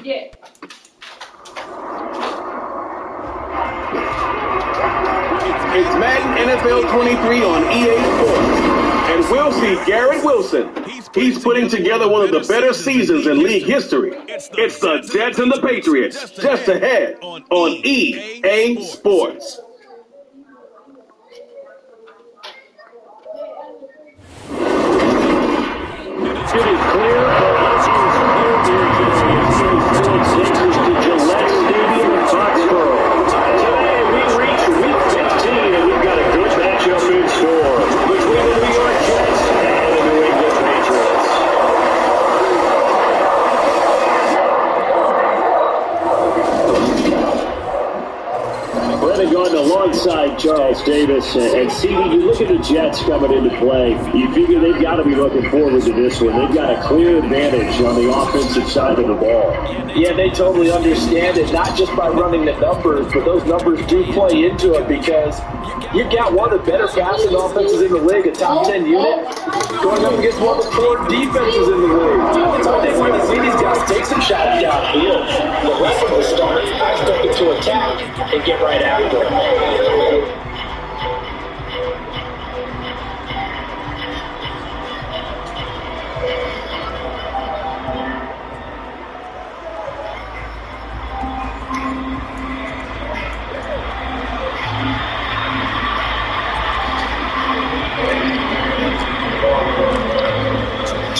Yeah. It's Madden NFL 23 on EA Sports. And we'll see Garrett Wilson. He's putting together one of the better seasons in league history. It's the Jets and the Patriots, just ahead on EA Sports. It is clear. Today we reach week 15, and we've got a good matchup in store between the New York Jets and the New England Patriots. Running on alongside Charles Davis and CD, you look at the Jets coming into play. You figure they've got to be looking forward to this one. They've got a clear advantage on the offensive side of the ball. Yeah, they totally understand it, not just by running the numbers, but those numbers do play into it because you've got one of the better passing offenses in the league, a top 10 unit, going up against one of the poor defenses in the league. So I think we're going to see these guys take some shots downfield. The rest of the start, I expect them to attack and get right after it.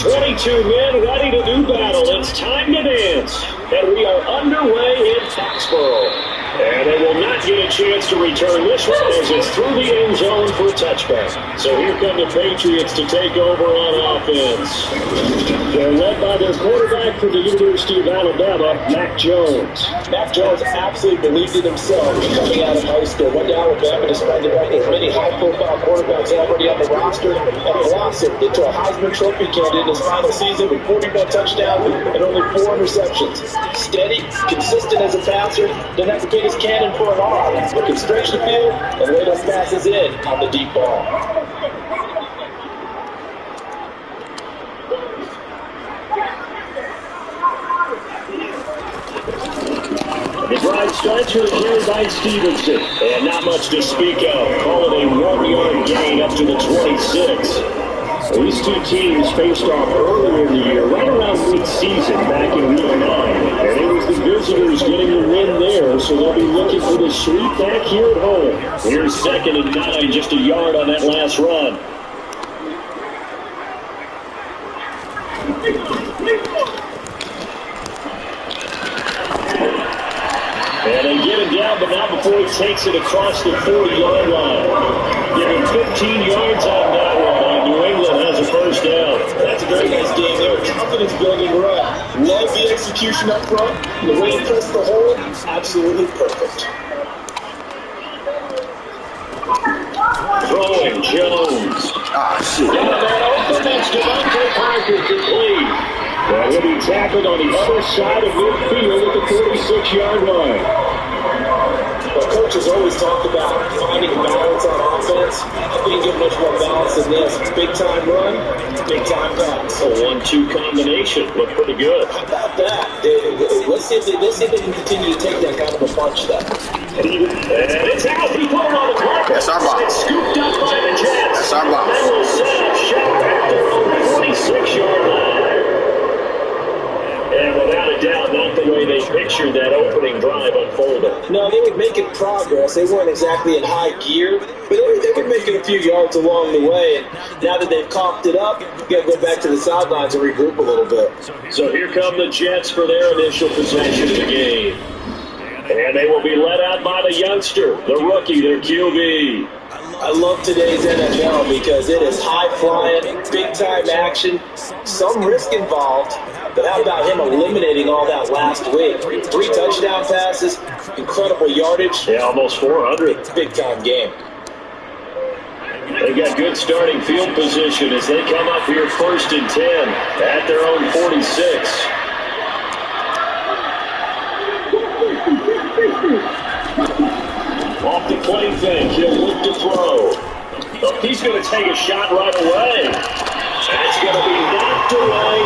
22 men ready to do battle. It's time to dance. And we are underway in Foxborough. And they will not get a chance to return this one as it's through the end zone for a touchdown. So here come the Patriots to take over on offense. They're led by their quarterback from the University of Alabama, Mac Jones. Mac Jones absolutely believed in himself coming out of high school. Went to Alabama despite the fact that many high-profile quarterbacks already on the roster and blossomed into a Heisman Trophy candidate in his final season with 41 touchdowns and only 4 interceptions. Steady, consistent as a passer, doesn't have to get his cannon for an arm, but can stretch the field and lay those passes in on the deep ball. The drive starts with a carry by Stevenson. And not much to speak of. Call it a 1-yard gain up to the 26. These two teams faced off earlier in the year, right around mid-season, back in week 9. And it was the visitors getting the win there, so they'll be looking for the sweep back here at home. Here's 2nd and 9, just a yard on that last run. And they get him down, but not before he takes it across the 40-yard line. Give him 15 yards on that one. New England has a first down. That's a very nice game there. Confidence-building run. Love the execution up front. The way he pressed the hole, absolutely perfect. Throwing Jones. Got a man open. That's Devontae Parker complete. That will be tackled on the other side of midfield at the 46-yard line. Well, coaches always talk about finding balance on offense. I think give much more balance than this. Big-time run, big-time pass. A 1-2 combination. Looked pretty good. How about that? Let's see if they can continue to take that kind of a punch there. And it's out. He put it on the clock. That's our box. It's scooped up by the Jets. That's our box. They will set up shop at their own 46-yard line. And without a doubt, not the way they pictured that opening drive unfolded. No, they were making progress. They weren't exactly in high gear, but they were making a few yards along the way. And now that they've coughed it up, you got to go back to the sidelines and regroup a little bit. So here come the Jets for their initial possession of the game. And they will be led out by the youngster, the rookie, their QB. I love today's NFL because it is high-flying, big-time action, some risk involved. But how about him eliminating all that last week? 3 touchdown passes, incredible yardage. Yeah, almost 400. Big-time game. They've got good starting field position as they come up here 1st and 10 at their own 46. Off the play fake, he'll look to throw. Oh, he's going to take a shot right away. That's going to be knocked away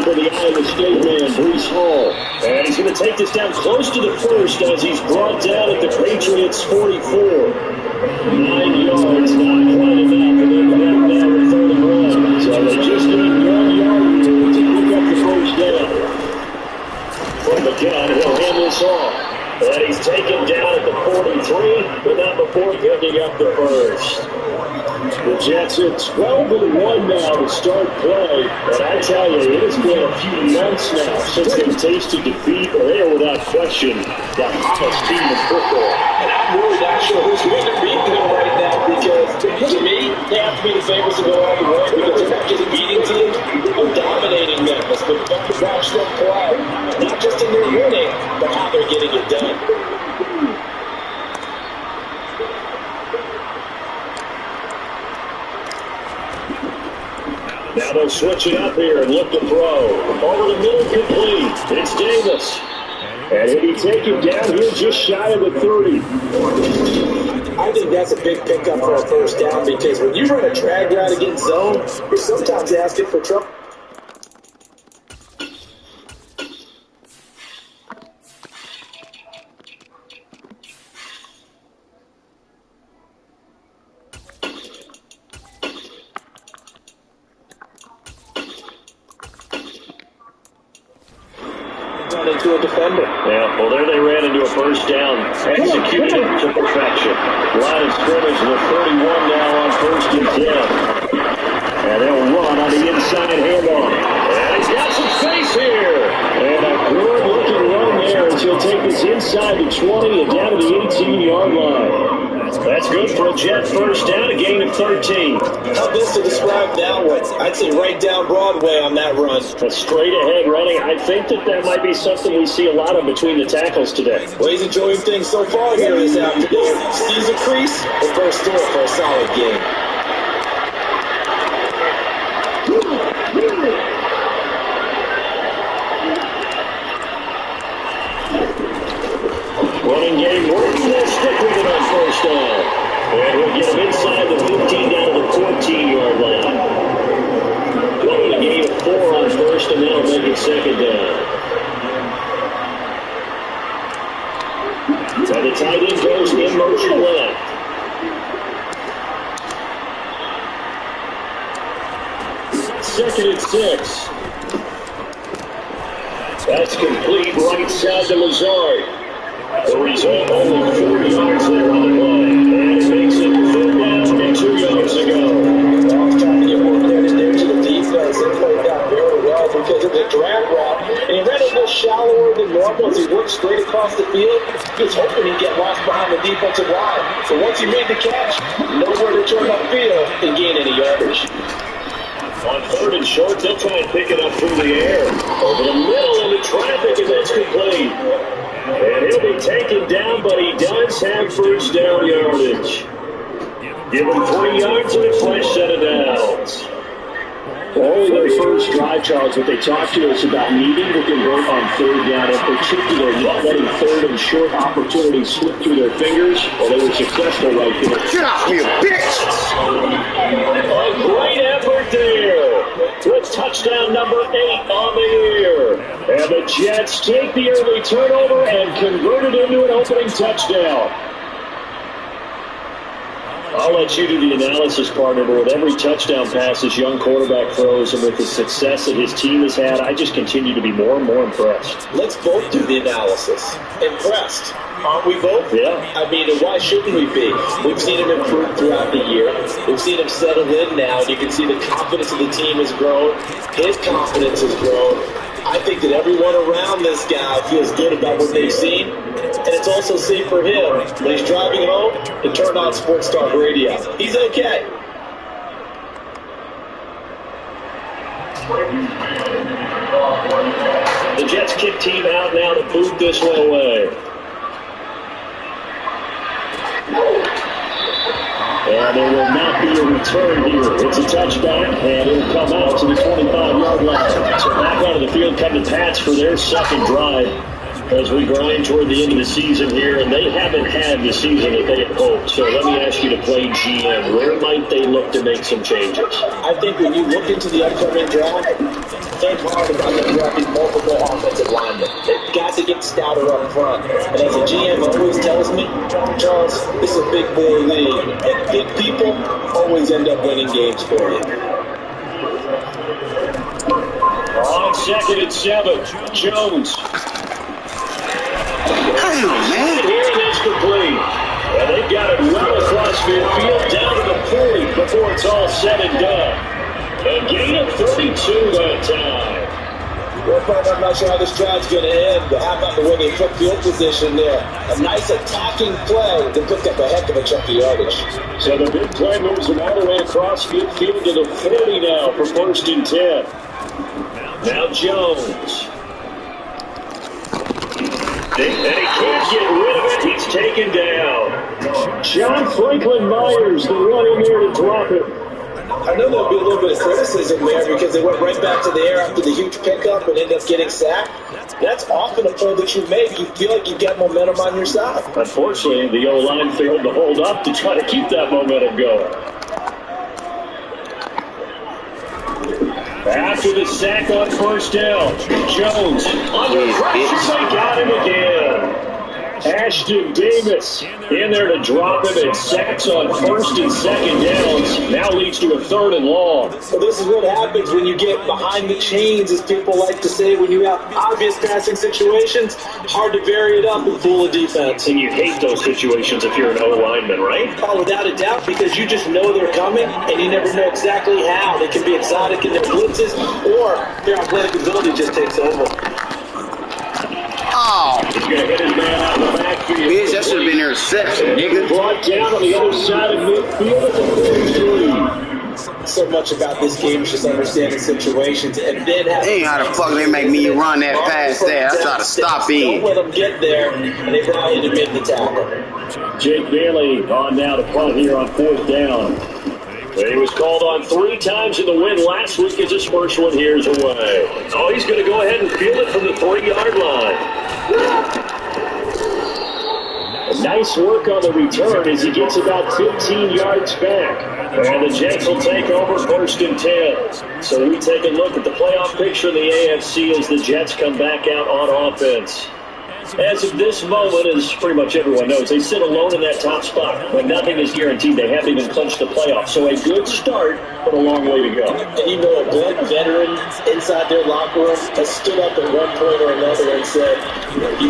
quickly for the Iowa State man, Breece Hall. And he's going to take this down close to the first as he's brought down at the Patriots' 44. 9 yards, not quite enough, and they're back now with 3rd and 1. So they just need 1 yard to pick up the first down. From the gun, he'll hand this off. And he's taken down at the 43, but not before picking up the first. The Jets are 12-1 now to start play, and I tell you, it has been a few months now since they've tasted defeat, but they are without question the hottest team in football. And I'm really not sure who's going to beat them right now, because to me, they have to be the favorites to go all the way, because they're not just beating teams, they're dominating Memphis, but you have to watch them play, not just in their winning, but how they're getting it done. Now they'll switch it up here and look to throw. Over the middle, complete. It's Davis. And he'll be taken down here just shy of the 30. I think that's a big pickup for a first down, because when you run a drag route against zone, you're sometimes asking for trouble. Into a defender. Yeah, well, there they ran into a first down. Executed it to perfection. Line of scrimmage with 31 now on 1st and 10. And they'll run on the inside handoff. And he's got some space here. And a good-looking run there as he'll take this inside the 20 and down to the 18-yard line. That's good for a Jet first down, a gain of 13. How best to describe that one? I'd say right down Broadway on that run. A straight-ahead running. I think that might be something we see a lot of between the tackles today. Well, he's enjoying things so far here this afternoon. Sees a crease, the first door for a solid game. Running game working. They'll stick with it on first down. And we'll get him inside the 15 down to the 14-yard line. Running a gain of 4 on first, and that'll make it 2nd down. So the tight end goes in motion left. Second and 6. That's complete right side to Lazard. The result, only 4 yards there on the play. And it makes it 3rd down and 2 yards to go. Well, I was trying to get work there to the defense. They played that very well because of the drag route. And he ran a little shallower than normal as he worked straight across the field. He was hoping he'd get lost behind the defensive line. So once he made the catch, nowhere to turn upfield and gain any yardage. On 3rd and short, they'll try and pick it up through the air. Over the middle into traffic, and that's complete. And he'll be taken down, but he does have first down yardage. Give him 3 yards and a fresh set of downs. Only their first drive, Charles, but they talked to us about needing to convert on 3rd down, in particular, not letting 3rd and short opportunities slip through their fingers. Well, they were successful right there. Get off me, bitch! A great effort there. With touchdown number 8 on the year. And the Jets take the early turnover and convert it into an opening touchdown. I'll let you do the analysis, partner, but with every touchdown pass this young quarterback throws and with the success that his team has had, I just continue to be more and more impressed. Let's both do the analysis. Impressed. Aren't we both? Yeah. I mean, why shouldn't we be? We've seen him improve throughout the year. We've seen him settle in now, and you can see the confidence of the team has grown. His confidence has grown. I think that everyone around this guy feels good about what they've seen, and it's also safe for him when he's driving home to turn on Sports Talk Radio. He's okay. The Jets kick team out now to boot this one away. And there will not be a return here. It's a touchback, and it'll come out to the 25-yard line. So back out of the field come the Pats for their second drive. As we grind toward the end of the season here, and they haven't had the season that they had hoped. So let me ask you to play GM. Where might they look to make some changes? I think when you look into the upcoming draft, think hard about them drafting multiple offensive linemen. They've got to get stouter up front. And as a GM always tells me, Charles, this is a big boy league, and big people always end up winning games for you. On 2nd and 7, Jones. Damn, man. Here it is complete. And they've got it well across midfield down to the 40 before it's all said and done. A gain of 32 that time. Well, Bob, I'm not sure how this drive's going to end, but how about the way they took field position there? A nice attacking play that picked up a heck of a chunk of yardage. So the big play moves them all the way across midfield to the 40 now for 1st and 10. Now Jones. And he can't get rid of it. He's taken down. John Franklin Myers, the one in there to drop it. I know there'll be a little bit of criticism there because they went right back to the air after the huge pickup and ended up getting sacked. That's often a play that you make. You feel like you've got momentum on your side. Unfortunately, the O-line failed to hold up to try to keep that momentum going. After the sack on 1st down, Jones under pressure. They got him again. Ashton Davis in there to drop him, and sacks on 1st and 2nd downs now leads to a 3rd and long. So this is what happens when you get behind the chains, as people like to say, when you have obvious passing situations. Hard to vary it up and fool a defense. And you hate those situations if you're an O-lineman, right? Oh, without a doubt, because you just know they're coming, and you never know exactly how. They can be exotic in their blitzes, or their athletic ability just takes over. Oh, He's going to hit his man out of the backfield. bitch, that should have been their reception, nigga. Brought down on the other side of midfield at the 43. So much about this game is just understanding situations, and then Ain't how the fuck they make me run that fast there. I try to stop in. Don't let them get there, and they rallied to make the tackle. Jake Bailey on now to punt here on 4th down. He was called on 3 times in the win last week as his first one here's away. Oh, he's going to go ahead and field it from the 3-yard line. Nice work on the return as he gets about 15 yards back. And the Jets will take over 1st and 10. So we take a look at the playoff picture in the AFC as the Jets come back out on offense. As of this moment, as pretty much everyone knows, they sit alone in that top spot, but nothing is guaranteed. They haven't even clinched the playoffs. So a good start, but a long way to go. And you know, a good veteran inside their locker room has stood up at one point or another and said, you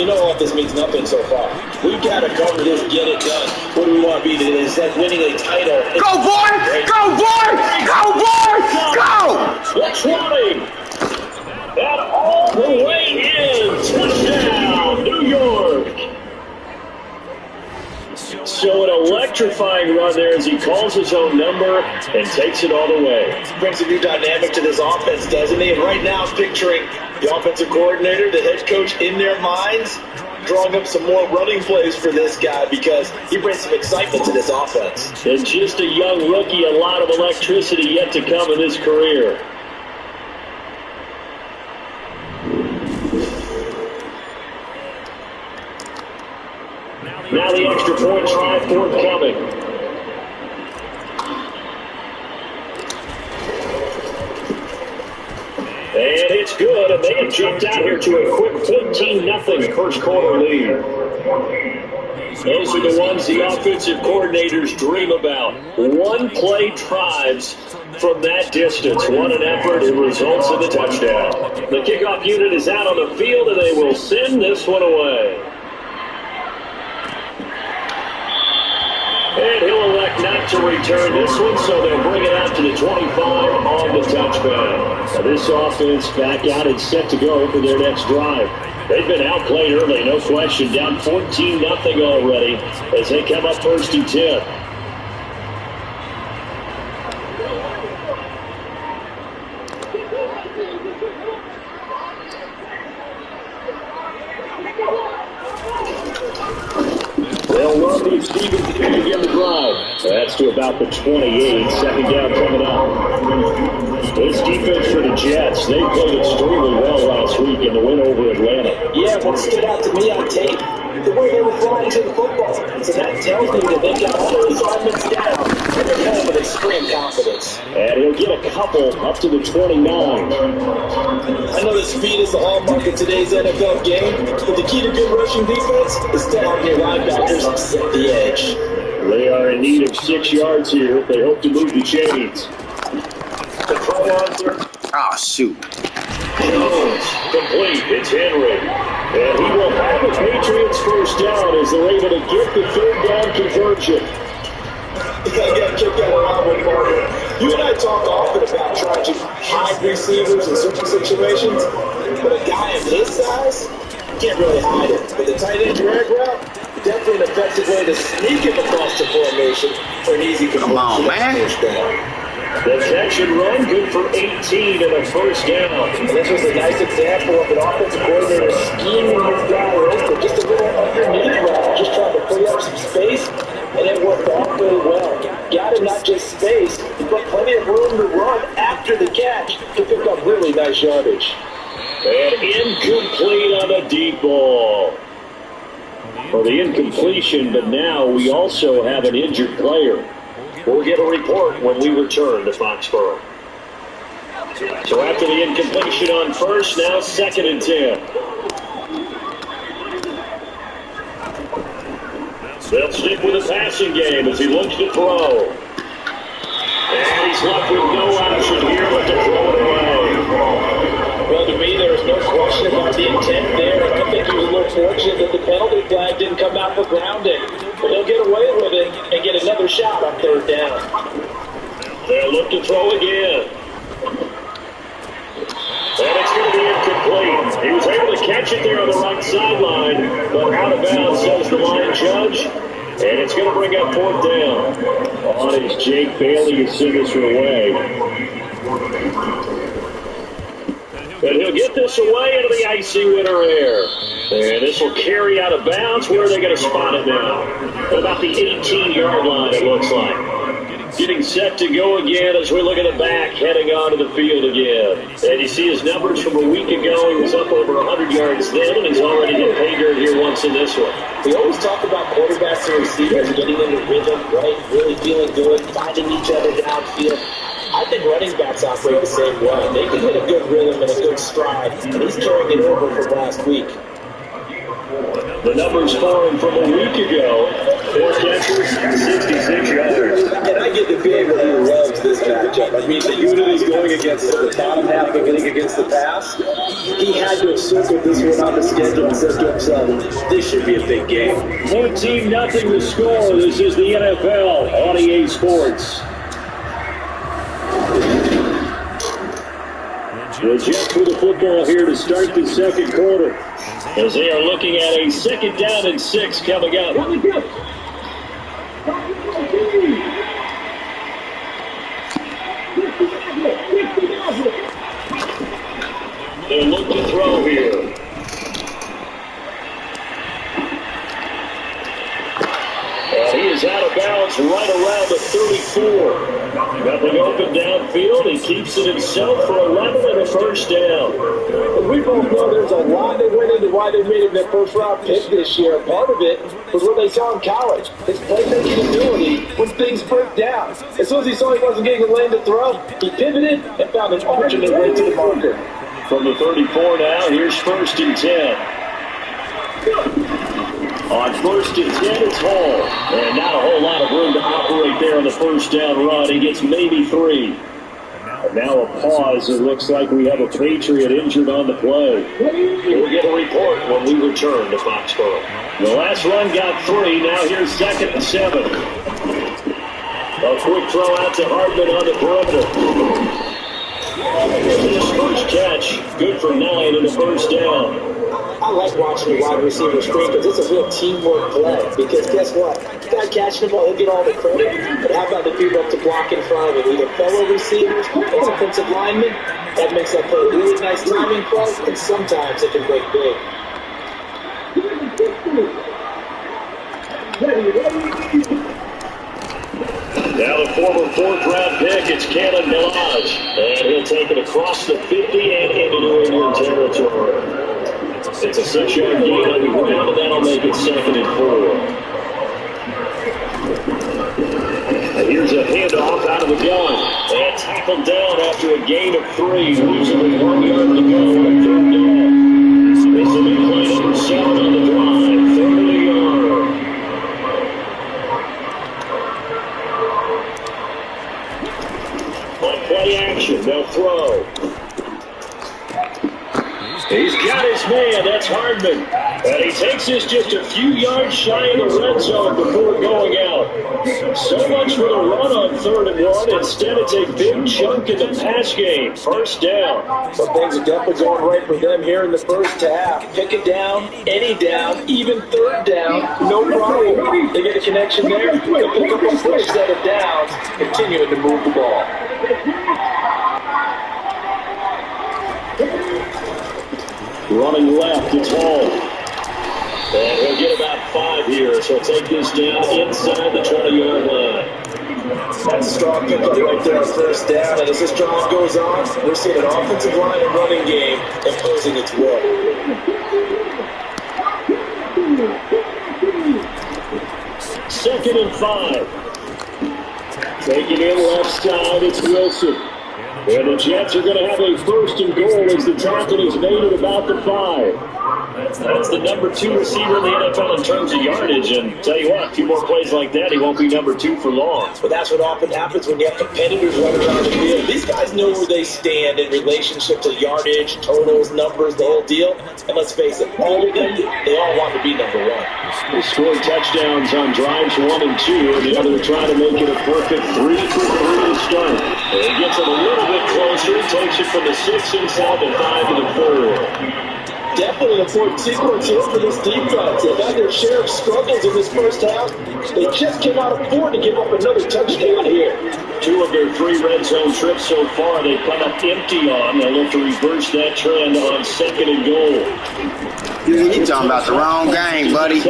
know what, this means nothing so far. We've got to cover this, get it done. What do we want to be today? It's like winning a title. Go, boy! Go, boy! Go, boy! Go! The 20. That all the way in. Touchdown, New York. So an electrifying run there as he calls his own number and takes it all the way. Brings a new dynamic to this offense, doesn't he? And right now I'm picturing the offensive coordinator, the head coach in their minds, drawing up some more running plays for this guy because he brings some excitement to this offense. And just a young rookie, a lot of electricity yet to come in his career. Now the extra point try forthcoming. And it's good, and they have jumped out here to a quick 14-0 first quarter lead. Those are the ones the offensive coordinators dream about. One-play drives from that distance. What an effort. It results in the touchdown. The kickoff unit is out on the field, and they will send this one away. And he'll elect not to return this one, so they'll bring it out to the 25 on the touchdown. Now this offense back out and set to go for their next drive. They've been outplayed early, no question, down 14-0 already as they come up 1st and 10. They'll run these Stevens to begin the drive. That's to about the 28. 2nd down coming up. This defense for the Jets, they played extremely well last week in the win over Atlanta. Yeah, Yeah, what stood out to me on tape, the way they were flying to the football. So that tells me that they've got all their assignments down, and they're playing with extreme confidence. And he'll get a couple up to the 29. I know that speed is the hallmark of today's NFL game, but the key to good rushing defense is to help your linebackers set the edge. They are in need of 6 yards here if they hope to move the chains. The throw on third. Oh, shoot. Jones, complete. It's Henry. And he will have the Patriots first down as they're able to get the third down conversion. I got to kick that around with partner. You and I talk often about trying to hide receivers in certain situations, but a guy of his size can't really hide it. But the tight end drag route, definitely an effective way to sneak him across the formation for an easy conversion. Come on, man. First down. The catch and run, good for 18 and a first down. And this was a nice example of an offensive coordinator scheming his guy open, just a little underneath route, just trying to free up some space, and it worked out really well. Got him not just space, but plenty of room to run after the catch to pick up really nice yardage. And incomplete on a deep ball. Well, the incompletion, but now we also have an injured player. We'll get a report when we return to Foxborough. So after the incompletion on first, now 2nd and 10. They'll stick with the passing game as he looks to throw. And he's left with no option here but to throw it away. Well, to me, there was no question about the intent there. I think he was a little fortunate that the penalty flag didn't come out for grounding. But he'll get away with it and get another shot on third down. They'll look to throw again. And it's going to be incomplete. He was able to catch it there on the right sideline, but out of bounds, says the line judge. And it's going to bring up 4th down. On is Jake Bailey to send this away. And he'll get this away into the icy winter air. And this will carry out of bounds. Where are they going to spot it now? At about the 18-yard line, it looks like. Getting set to go again as we look at the back, heading onto the field again. And you see his numbers from a week ago. He was up over 100 yards then, and he's already hit pay dirt here once in this one. We always talk about quarterbacks and receivers getting into rhythm, right? Really feeling good, finding each other downfield. I think running backs operate the same way. They can hit a good rhythm and a good stride, and he's carrying it over from last week. The numbers for him from a week ago. 4 catches, 66 yards. And I get the feeling that he loves this matchup. I mean, the unit is going against the bottom half of getting against the pass. He had to have circled this one on the schedule and said to himself, this should be a big game. 14-0 the score. This is the NFL on EA Sports. The Jets with the football here to start the second quarter, as they are looking at a 2nd down and 6 coming up. They'll look to throw here. And he is out of bounds right around the 34. Nothing open downfield. He keeps it himself for 11 and a first down. We both know there's a lot that went into why they made him their first-round pick this year. Part of it was what they saw in college, his playmaking ability when things break down. As soon as he saw he wasn't getting a lane to throw, he pivoted and found an alternate way to the marker. From the 34 now, here's 1st and 10. On 1st and 10, it's Hall. And not a whole lot of room to operate there on the first down run. He gets maybe 3. And now a pause. It looks like we have a Patriot injured on the play. We'll get a report when we return to Foxborough. The last run got 3. Now here's 2nd and 7. A quick throw out to Hartman on the perimeter. His first catch, good for 9 and a first down. I like watching the wide receiver screen because it's a real teamwork play. Because guess what? The guy catching the ball, he'll get all the credit. But how about the people up to block in front of him? Either fellow receivers or offensive linemen. That makes that play a really nice timing play, and sometimes it can break big. Now the former 4th-round pick, it's Cannon Milage. And he'll take it across the 50 and into New England territory. It's It's a 6-yard gain on the ground, and that'll make it 2nd and 4. Here's a handoff out of the gun. And tackled down after a gain of 3, losing with 1 yard to go on 3rd down. This will be play number 7 on the drive, 3rd and a yard. On play action, they'll throw. He's got his man, that's Hardman. And he takes this just a few yards shy of the red zone before going out. So much for the run on 3rd and 1. Instead, it's a big chunk in the pass game. 1st down. But things are definitely going right for them here in the first half. Pick it down, any down, even 3rd down, no problem. They get a connection there. They'll pick up a fresh set of downs, continuing to move the ball. Running left, it's Hall. And he'll get about 5 here, so take this down inside the 20-yard line. That's a strong pickup right there on 1st down. And as this drive goes on, we're seeing an offensive line and running game imposing its will. Second and 5. Taking in left side, it's Wilson. And the Jets are going to have a 1st and goal as the tackle is made at about the 5. That's the number 2 receiver in the NFL in terms of yardage. And tell you what, a few more plays like that, he won't be number 2 for long. But that's what often happens when you have competitors running around the field. These guys know where they stand in relationship to yardage, totals, numbers, the whole deal. And let's face it, all of them, they all want to be number 1. They scored touchdowns on drives 1 and 2, and the other trying to make it a perfect 3-for-3 start. And he gets it a little bit closer, takes it from the 6 inside the 5 to the 4. Definitely an important sequence here for this defense. They've had their share of struggles in this first half. They just cannot afford to give up another touchdown here. 2 of their 3 red zone trips so far, they've come up empty on. They'll look to reverse that trend on 2nd and goal. You talking about the wrong game, buddy.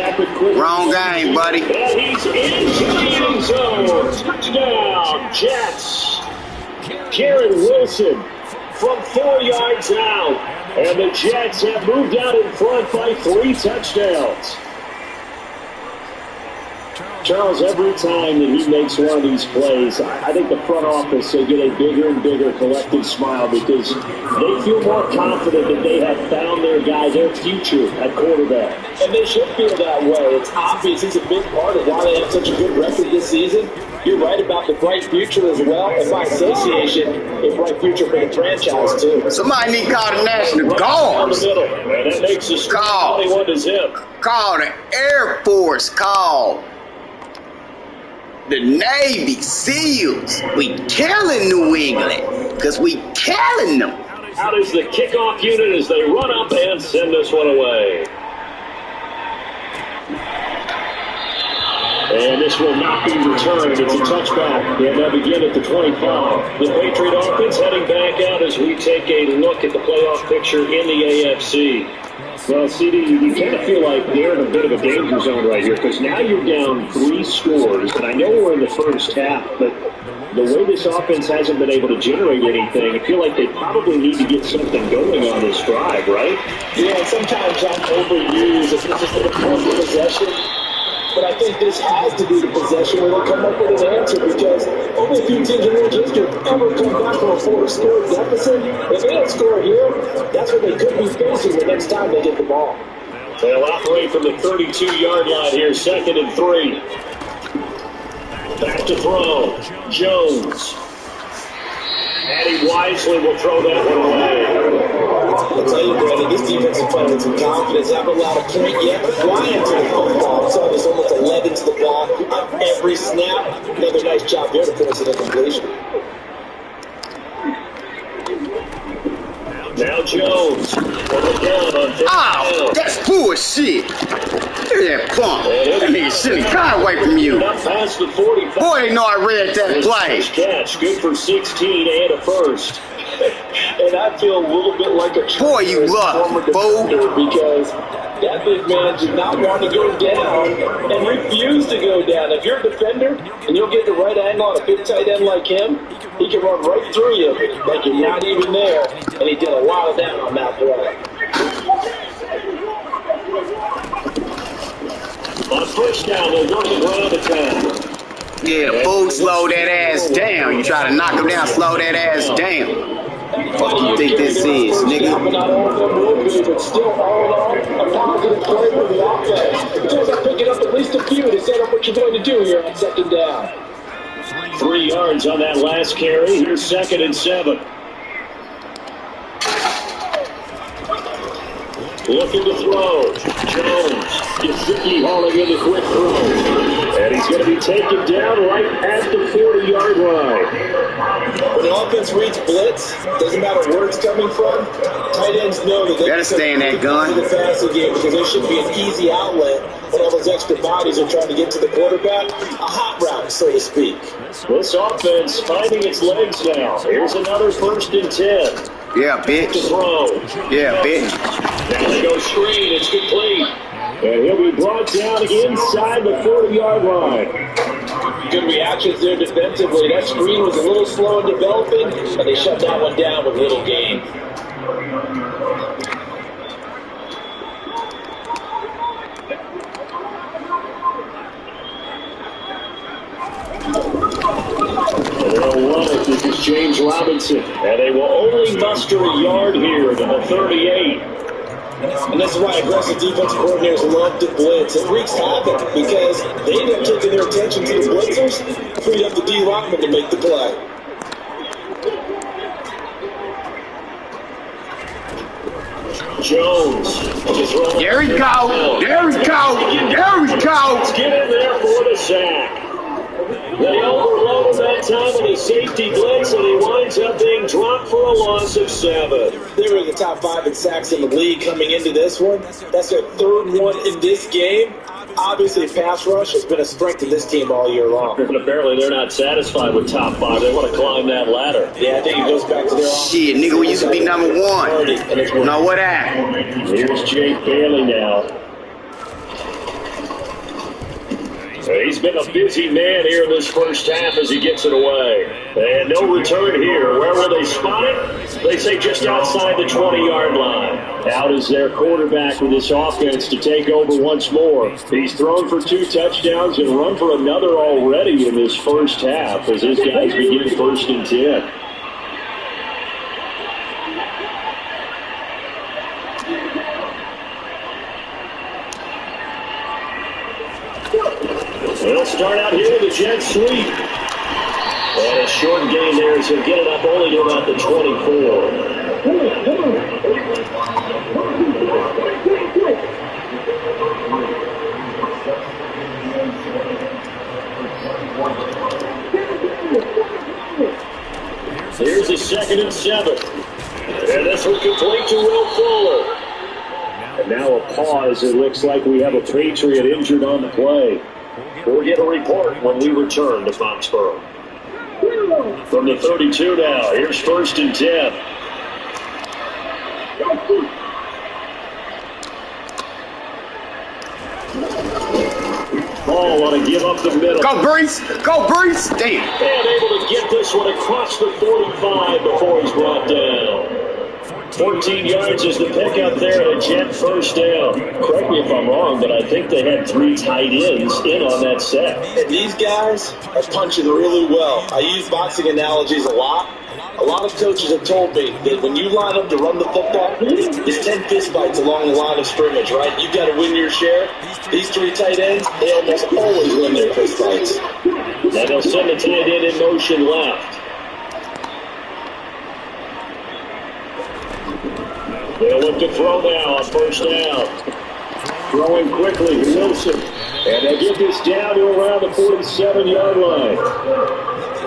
Wrong game, buddy. And he's into the end zone. Touchdown, Jets. Karen Wilson from 4 yards out. And the Jets have moved out in front by 3 touchdowns. Charles, every time that he makes one of these plays, I think the front office will get a bigger and bigger collective smile because they feel more confident that they have found their guy, their future at quarterback. And they should feel that way. It's obvious he's a big part of why they have such a good record this season. You're right about the bright future as well, and by association, a bright future for the franchise too. Somebody need to call the National Guard. And that makes the score 21 to zip. Call the Air Force. Call the Navy SEALs. We killing New England because we killing them. Out is the kickoff unit as they run up and send this one away. And this will not be returned. It's a touchback. And they'll begin at the 25. The Patriot offense heading back out as we take a look at the playoff picture in the AFC. Well, CD, you kind of feel like they're in a bit of a danger zone right here because now you're down 3 scores. And I know we're in the first half, but the way this offense hasn't been able to generate anything, I feel like they probably need to get something going on this drive, right? Yeah, sometimes I'm overused if this is for the perfect possession. But I think this has to be the possession where they'll come up with an answer because only a few teams in their history ever come back from a 4-score deficit. If they don't score here, that's what they could be facing the next time they get the ball. They'll operate from the 32-yard line here, 2nd and 3. Back to throw. Jones. And he wisely will throw that one away. I'll tell you, Brandon, this defense is playing with some confidence. Haven't allowed a point yet. Flying to the football. I saw this almost 11 to the ball on every snap. Another nice job there to force it in completion. Now Jones. Oh, that's bullshit. Look at that pump. That nigga silly. God away from you. Past the 45. Boy, they know I read that play. Catch. Good for 16 and a first. And I feel a little bit like a boy, you luck, fool. Because that big man did not want to go down and refused to go down. If you're a defender and you'll get the right angle on a big tight end like him, he can run right through you like you're not even there. And he did a lot of that on that play. first down. They're working ground attack. Yeah, fool, slow that ass down. You try to knock him down, slow that ass down. What you think this is, nigga? Not all of them will be, but still all in all, a positive play for the offense. It feels like picking up at least a few to set up what you're going to do here on second down. 3 yards on that last carry. Here's 2nd and 7. Looking to throw. Jones. Gesicki hauling in the quick throw. And he's going to be taken down right at the 40-yard line. When the offense reads blitz, doesn't matter where it's coming from, tight ends know that they gotta stay in that gun. The passing game because there should be an easy outlet when all those extra bodies are trying to get to the quarterback. A hot route, so to speak. This offense finding its legs now. Here's another 1st and 10. Yeah, bitch. To throw. Yeah, bitch. Now they go screen. It's complete. And he'll be brought down inside the 40-yard line. Good reactions there defensively. That screen was a little slow in developing, and they shut that one down with little gain. And they'll run it. This is James Robinson. And they will only muster a yard here to the 38. And this is why aggressive defensive coordinators love to blitz. It wreaks havoc because they end up taking their attention to the blitzers, freed up the D lineman to make the play. Jones. There we go. There we go. There we go. Let's get in there for the sack. They overload that time with a safety blitz, and he winds up being dropped for a loss of 7. They were in the top 5 in sacks in the league coming into this one. That's their 3rd one in this game. Obviously, pass rush has been a strength of this team all year long. And apparently they're not satisfied with top 5. They want to climb that ladder. Yeah, I think it goes back to their shit, nigga, we used to be number 1. Know what happened? Here's Jake Bailey now. He's been a busy man here in this first half as he gets it away. And no return here. Where will they spot it? They say just outside the 20-yard line. Out is their quarterback with this offense to take over once more. He's thrown for 2 touchdowns and run for another already in this first half as his guys begin 1st and 10. They'll start out here with a jet sweep. And a short gain there, so get it up only to about the 24. Here's a 2nd and 7. And this will complete to Will Fuller. And now a pause. It looks like we have a Patriot injured on the play. We'll get a report when we return to Foxborough. From the 32 now, here's 1st and 10. Ball want to give up the middle. Go, Brees. Go, Brees. Damn. And able to get this one across the 45 before he's brought down. 14 yards is the pickup there and a jet 1st down. Correct me if I'm wrong, but I think they had 3 tight ends in on that set. And these guys are punching really well. I use boxing analogies a lot. A lot of coaches have told me that when you line up to run the football, it's 10 fist fights along the line of scrimmage, right? You've got to win your share. These 3 tight ends, they almost always win their fist fights. Now they'll send the tight end in motion left. They'll look to throw now on 1st down. Throwing quickly to Wilson. And they'll get this down to around the 47-yard line.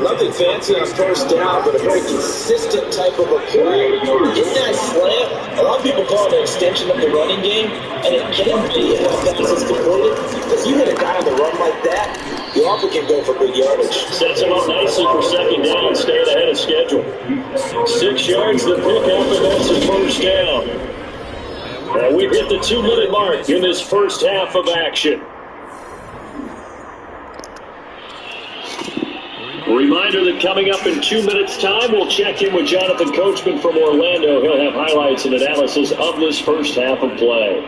Nothing fancy on 1st down, but a very consistent type of a play. Get that slant. A lot of people call it an extension of the running game, and it can be if that is completed. Because you hit a guy on the run like that, you often can go for big yardage. Sets him up nicely for 2nd down, staying ahead of schedule. 6 yards the pickup, and that's a 1st down. We've hit the 2-minute mark in this first half of action. Reminder that coming up in 2 minutes' time, we'll check in with Jonathan Coachman from Orlando. He'll have highlights and analysis of this first half of play.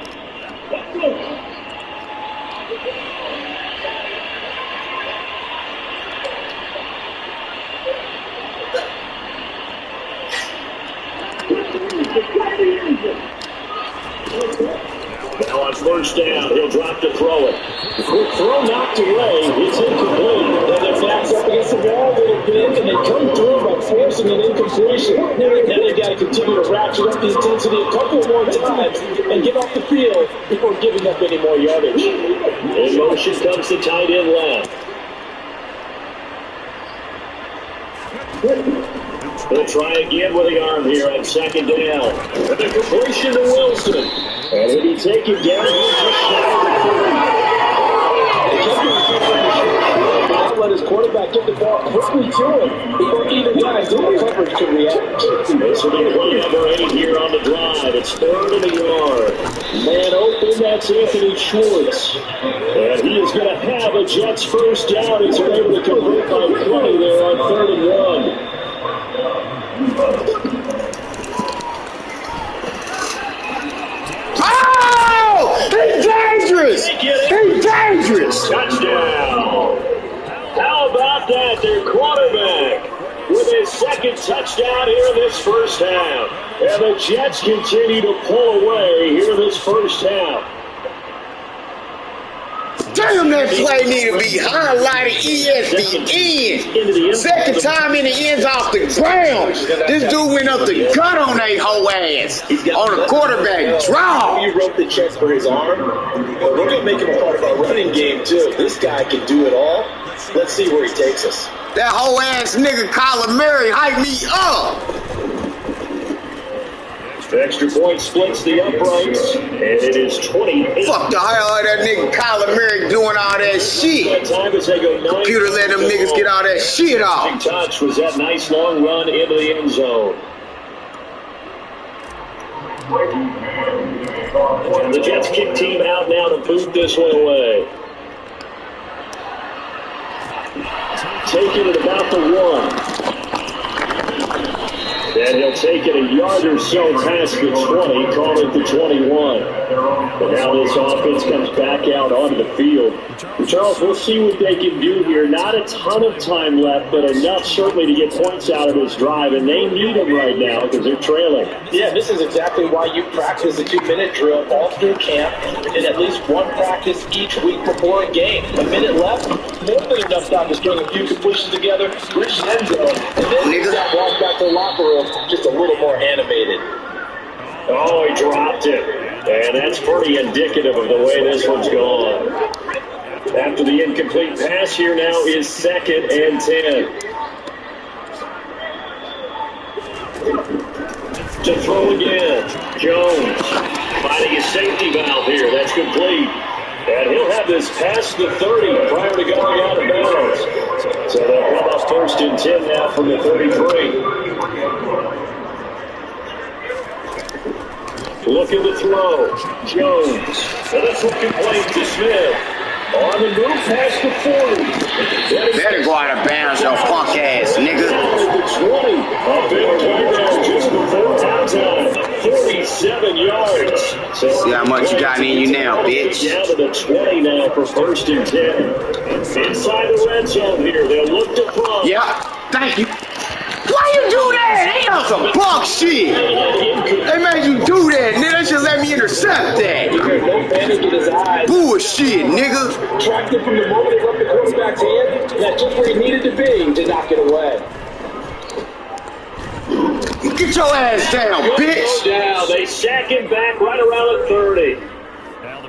Now on first down, he'll drop to throw it. Quick throw knocked away. It's incomplete. Then their backs up against the wall a little bit, and they come through by forcing an incompletion. Now they've got to continue to ratchet up the intensity a couple more times and get off the field before giving up any more yardage. In motion comes the tight end left. They'll try again with the arm here on second down. And the completion to Wilson. And he'll be taken down here just shy of the 30. Now let his quarterback get the ball quickly to him before either guy in the coverage can react. This will be play number 8 here on the drive. It's 3rd and a yard. Man open, that's Anthony Schwartz. And he is going to have a Jets first down as they're able to convert by 20 there on 3rd and 1. Oh! He's dangerous! He's dangerous! Touchdown! How about that? Their quarterback with his second touchdown here in this first half. And the Jets continue to pull away here in this first half. Damn, that play need to be highlighted ESPN. Second time in the end's off the ground. This dude went up the gut on that whole ass on a quarterback draw. You wrote the checks for his arm. We're going to make him a part of our running game, too. This guy can do it all. Let's see where he takes us. That whole ass nigga Kyler Murray hyped me up. Extra point splits the uprights, and it is 28. Fuck the hell out of that nigga Kyler Murray doing all that shit. Computer let them niggas get all that shit off. Touch was that nice long run into the end zone. And the Jets kick team out now to boot this one away. Taking it about the 1. And he'll take it a yard or so past the 20, call it the 21. But now this offense comes back out onto the field. Charles, we'll see what they can do here. Not a ton of time left, but enough certainly to get points out of this drive. And they need them right now because they're trailing. Yeah, this is exactly why you practice a 2-minute drill all through camp and at least one practice each week before a game. A minute left, more than enough time to string a few completions together, reach the end zone, and then walk back to the locker room just a little more animated. Oh, he dropped it. And that's pretty indicative of the way this one's gone. After the incomplete pass here now is 2nd and 10. To throw again. Jones finding his safety valve here. That's complete. And he'll have this past the 30 prior to going out of bounds. So they'll come up 1st and 10 now from the 33. Looking to throw. Jones. And it's looking complete to Smith. On the move past the 40. Better go out of bounds, your punk ass nigga. The 20. A big touchdown just before halftime. 47 yards. So see how much you got in you now, bitch. Down to the 20 now for 1st and 10. Inside the red zone here. They'll look to throw. Yeah, thank you. Why you do that? Ain't on some buck shit. They made you do that, nigga. They should let me intercept that. No panic in his eyes. Bullshit, nigga. Tracked it from the moment it left the quarterback's hand. That's just where he needed to be to knock it away. Get your ass down, bitch. Down. They sack him back right around the 30.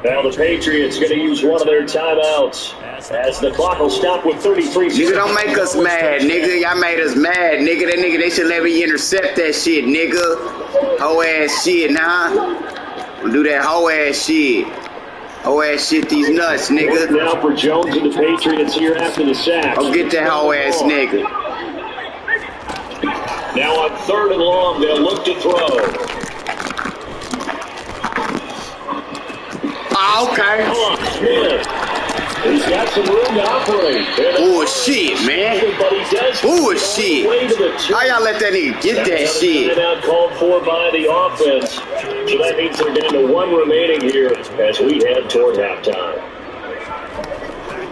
Now the Patriots going to use one of their timeouts as the clock will stop with 33 seconds. Nigga, don't make us mad, nigga. Y'all made us mad, nigga. That nigga, they should let me intercept that shit, nigga. Hoe ass shit, nah. We'll do that hoe ass shit. Hoe ass shit, these nuts, nigga. Now for Jones and the Patriots here after the sack. I'll get that hoe ass nigga. Now on 3rd and long, they'll look to throw. Oh, okay. Come on, Smith. He's got some room to operate. Bullshit, man. Bullshit. How y'all let that nigga get that shit? Timeout called for by the offense. So that means they're down to 1 remaining here as we head toward halftime.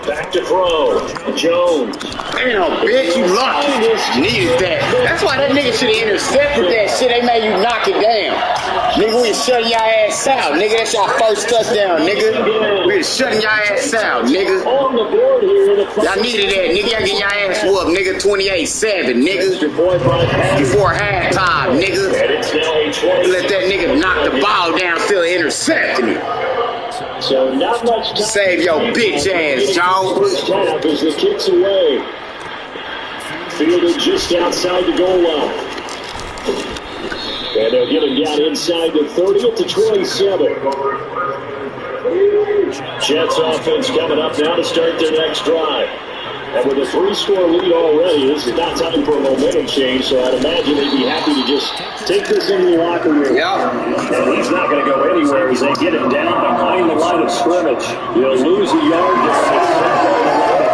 Back to throw. Jones. Damn, bitch, you lucky. Needed that. That's why that nigga should have intercepted that shit. They made you knock it down. Nigga, we was shutting y'all ass out. Nigga, that's y'all first touchdown, nigga. We was shutting y'all ass out, nigga. On the board here. Y'all needed that, nigga. Y'all getting y'all ass whooped, nigga. 28-7, nigga. Before halftime, nigga. Let that nigga knock the ball down, still intercepting it. So not much time. Save your bitch ass, Jones. First half as the kicks away. Fielded just outside the goal line. And they'll get him down inside the 30 at the 27. Jets offense coming up now to start their next drive. And with a 3-score lead already, this is not time for a momentum change, so I'd imagine they'd be happy to just take this into the locker room. Yep. And he's not going to go anywhere as they get him down behind the line of scrimmage. He'll lose a yard down.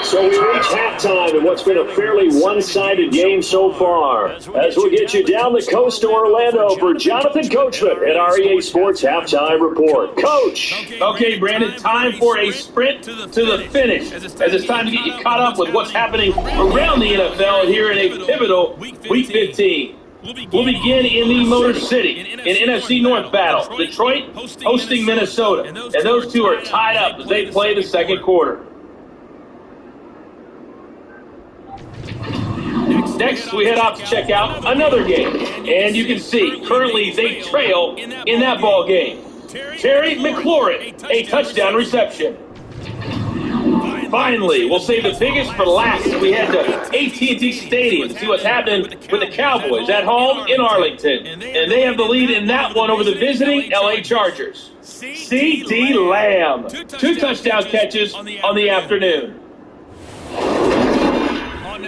So we reach halftime in what's been a fairly one-sided game so far. As we get you down the coast to Orlando for Jonathan Coachman at our EA Sports Halftime Report. Coach! Okay, Brandon, time for a sprint to the finish, as it's time to get you caught up with what's happening around the NFL here in a pivotal Week 15. We'll begin in the Motor City, in NFC North battle. Detroit hosting Minnesota, and those two are tied up as they play the second quarter. Next, we head out to check out another game. And you can see, currently they trail in that ball game. Terry McLaurin, a touchdown reception. Finally, we'll save the biggest for last. We head to AT&T Stadium to see what's happening with the Cowboys at home in Arlington. And they have the lead in that one over the visiting LA Chargers. C.D. Lamb, 2 touchdown catches on the afternoon.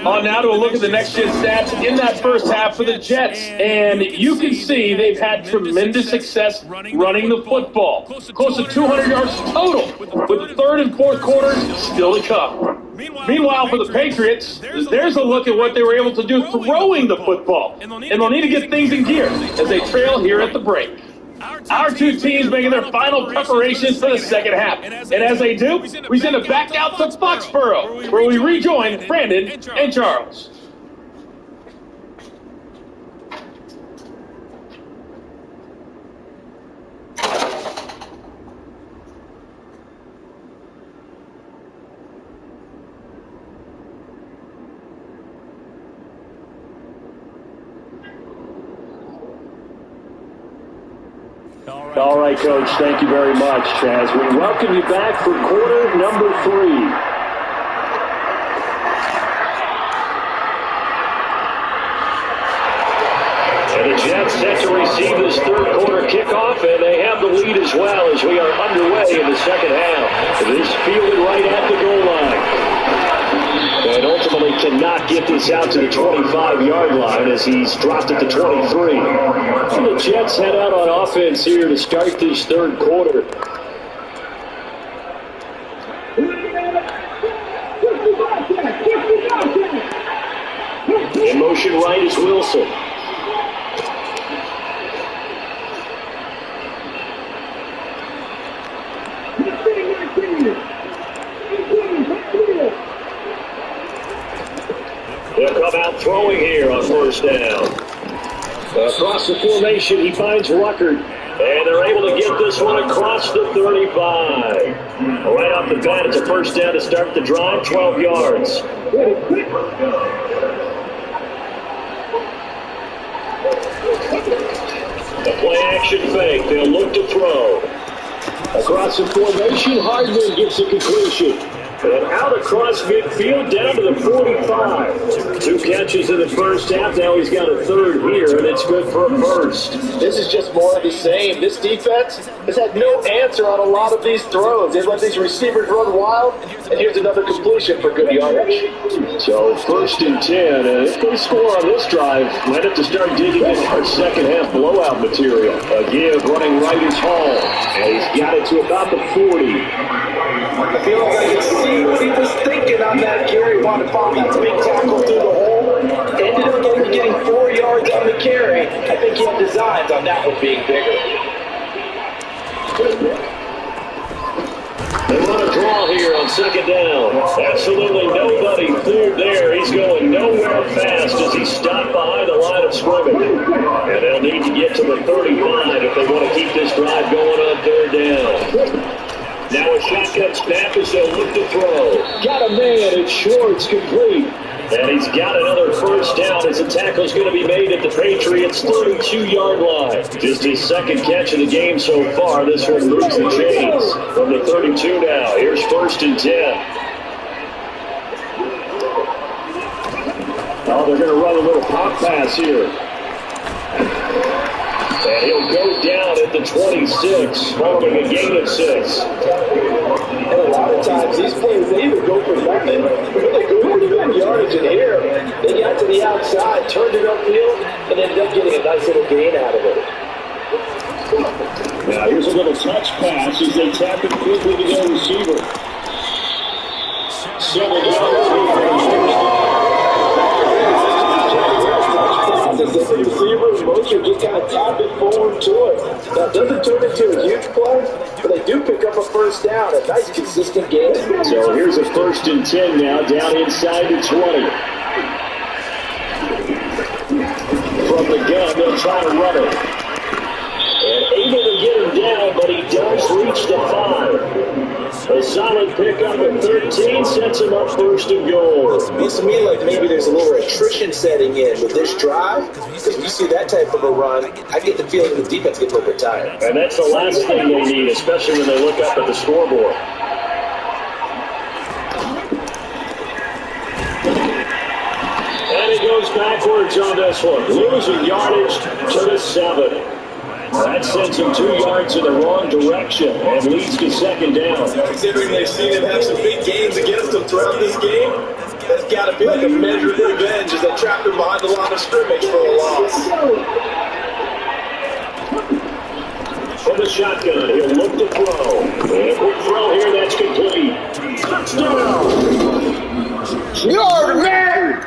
On now to a look at the next-gen stats in that first half for the Jets. And you can see they've had tremendous success running the football. Close to 200 yards total, with the third and fourth quarters still to come. Meanwhile, for the Patriots, there's a look at what they were able to do throwing the football. And they'll need to get things in gear as they trail here at the break. Our two teams making their final preparations for the second half. And as they do, we send it back out to Foxborough, where we rejoin Brandon and Charles. All right, Coach, thank you very much. As we welcome you back for quarter number 3. And the Jets set to receive this third quarter kickoff, and they have the lead as well as we are underway in the second half. It is fielded right at the goal line. And ultimately cannot get this out to the 25-yard line as he's dropped at the 23. And the Jets head out on offense here to start this third quarter. In motion right is Wilson. He'll come out throwing here on first down. Across the formation, he finds Ruckert. And they're able to get this one across the 35. Right off the bat, it's a first down to start the drive, 12 yards. A play-action fake. They'll look to throw. Across the formation, Hardman gets a completion. And out across midfield, down to the 45. 2 catches in the first half. Now he's got a third here, and it's good for a first. This is just more of the same. This defense has had no answer on a lot of these throws. They let these receivers run wild, and here's another completion for good yardage. So 1st and 10, and if they score on this drive, might have to start digging in our second half blowout material. Again, running right is Hall, and he's got it to about the 40. I feel like I can see what he was thinking on that carry. Wanted to find that big tackle through the hole. Ended up getting getting 4 yards on the carry, I think he had designs on that one being bigger. They want to draw here on second down. Absolutely nobody cleared there. He's going nowhere fast as he's stopped behind the line of scrimmage. And they'll need to get to the 35 if they want to keep this drive going on third down. Now a shotgun snap as they'll look to throw. Got a man, it's Schwartz, complete. And he's got another first down as the tackle's going to be made at the Patriots' 32-yard line. Just his second catch of the game so far. This one moves the chains from the 32 now. Here's 1st and 10. Oh, they're going to run a little pop pass here. And he'll go down at the 26, following a gain of 6. And a lot of times, these plays, they either go for nothing or they go for good yardage in here. They got to the outside, turned it upfield, and ended up getting a nice little gain out of it. Now here's a little touch pass as they tap it quickly to their receiver. 7 yards. The receiver and motion just kind of tap it forward to it. Now, it doesn't turn into a huge play, but they do pick up a first down. A nice, consistent game. So here's a 1st and 10 now, down inside the 20. From the gun, they'll try to run it. And able to get him down, but he does reach the 5. A solid pickup at 13 sets him up 1st and goal. It looks to me like maybe there's a little attrition setting in with this drive, because if you see that type of a run, I get the feeling the defense gets a little bit tired. And that's the last thing they need, especially when they look up at the scoreboard. And he goes backwards on this one, losing yardage to the 7. That sends him 2 yards in the wrong direction and leads to second down. Considering they've seen him have some big games against them throughout this game, that's got to be like a measured revenge as they trap him behind the line of scrimmage for a loss. From the shotgun, he'll look to throw. And a quick throw here, that's complete. Touchdown! You're the man!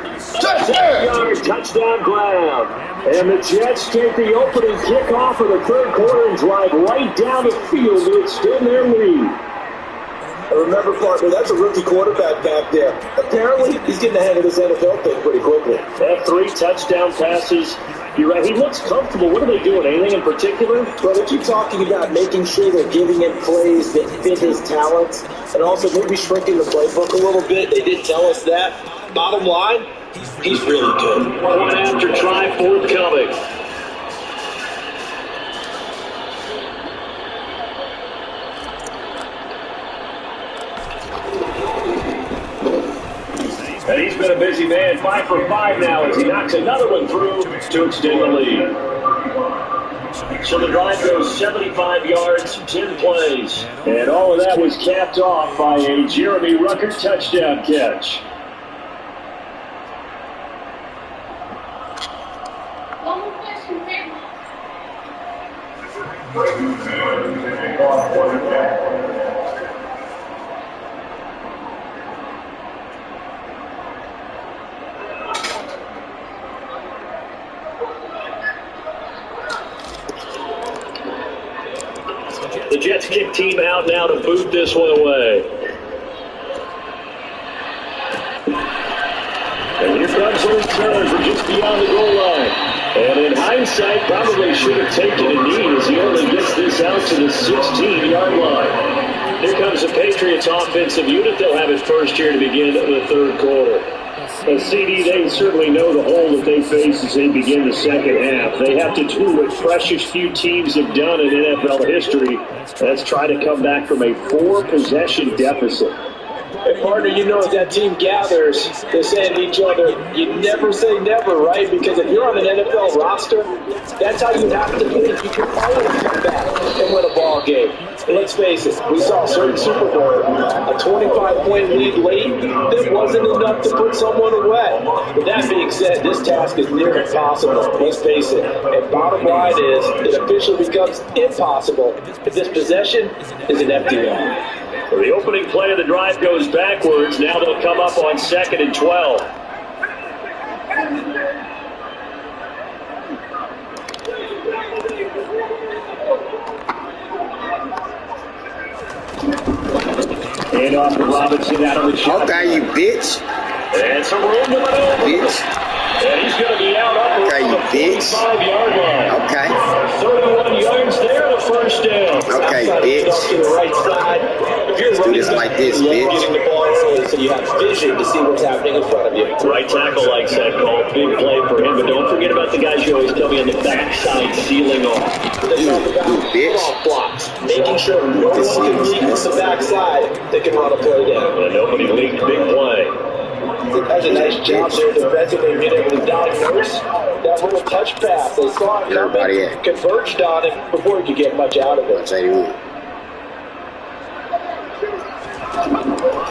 Touchdown grab. And the Jets take the opening kickoff of the third quarter and drive right down the field to extend their lead. Remember, partner, that's a rookie quarterback back there. Apparently, he's getting the hang of this NFL thing pretty quickly. They have 3 touchdown passes. You're right, he looks comfortable. What are they doing? Anything in particular? Well, they keep talking about making sure they're giving him plays that fit his talents and also maybe shrinking the playbook a little bit. They did tell us that. Bottom line, he's really good. One after try forthcoming. And he's been a busy man, 5 for 5 now as he knocks another one through to extend the lead. So the drive goes 75 yards, 10 plays. And all of that was capped off by a Jeremy Ruckert touchdown catch. The Jets kick team out now to boot this one away. And here comes the return from just beyond the goal line. And in hindsight, probably should have taken a knee as he only gets this out to the 16-yard line. Here comes the Patriots offensive unit. They'll have it first here to begin the third quarter. CD, they certainly know the hole that they face as they begin the second half. They have to do what precious few teams have done in NFL history. That's try to come back from a 4-possession deficit. Hey, partner, you know as that team gathers, they're saying to each other, you never say never, right? Because if you're on an NFL roster, that's how you have to think. You can always come back and win a ball game. And let's face it, we saw a certain Super Bowl, a 25-point lead late, that wasn't enough to put someone away. With that being said, this task is near impossible. Let's face it. And bottom line is, it officially becomes impossible if this possession is an empty one. Well, the opening play of the drive goes backwards. Now they'll come up on 2nd and 12. handoff to Robinson out of the shot. Okay, you bitch. And some room to maneuver. Bitch. And he's going to be out up Okay, you bitch. 45-yard line. Okay. 31 yards there, the first down. Okay, bitch. To the right side. Let's do this like this, bitch. Getting the ball early so you have vision to see what's happening in front of you. Right tackle likes that call. Big play for him, but don't forget about the guys you always tell me on the backside sealing off. They talk about bitch. off blocks, making sure no one can weakness the backside. They can run a play down. And nobody leaked big play. That's a nice job there defensively, being able to diagnose that little touch pass. They saw it coming, converged on it before he could get much out of it. 81.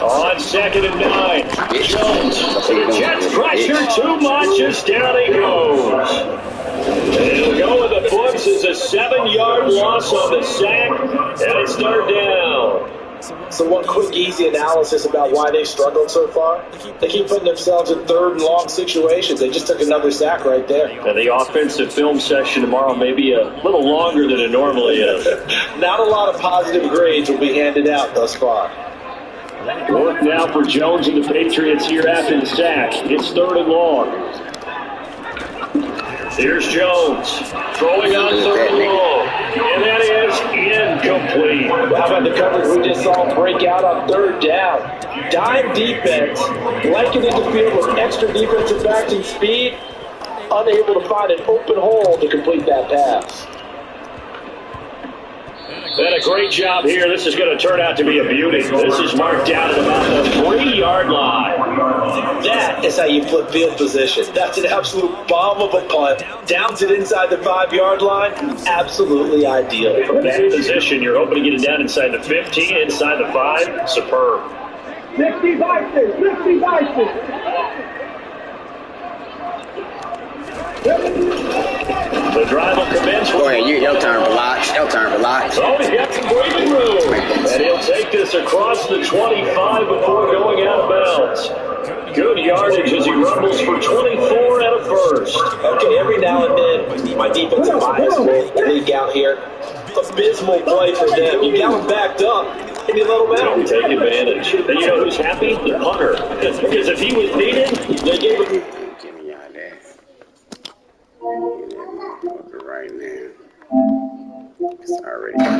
On 2nd and 9, Jones. Jets pressure too much as down he goes. He'll go with the books as a 7-yard loss on the sack, and it's 3rd down. So one quick, easy analysis about why they struggled so far. They keep putting themselves in 3rd and long situations. They just took another sack right there. And the offensive film session tomorrow may be a little longer than it normally is. Not a lot of positive grades will be handed out thus far. Work now for Jones and the Patriots here after the sack. It's 3rd and long. Here's Jones, throwing on 3rd and long, and that is incomplete. How about the coverage we just saw break out on 3rd down? Dime defense, liking it to field with extra defensive backs and speed, unable to find an open hole to complete that pass. And a great job here. This is going to turn out to be a beauty. This is marked out at about the 3-yard line. That is how you flip field position. That's an absolute bomb of a punt. Downs it inside the 5-yard line. Absolutely ideal. From that position, you're hoping to get it down inside the 15, inside the 5. Superb. 60 vices. The drive will commence. Go ahead, your turn, Balaj. Your turn, Balaj. Oh, he's got some breathing room. And he'll take this across the 25 before going out of bounds. Good yardage as he rumbles for 24 and a first. Okay, every now and then, my defensive bias will leak out here. Abysmal play for them. You got them backed up, and you let them out. Don't take advantage. And you know who's happy? The punter. Because if he was needed, they gave him... Give me out there. Get that motherfucker right now. It's already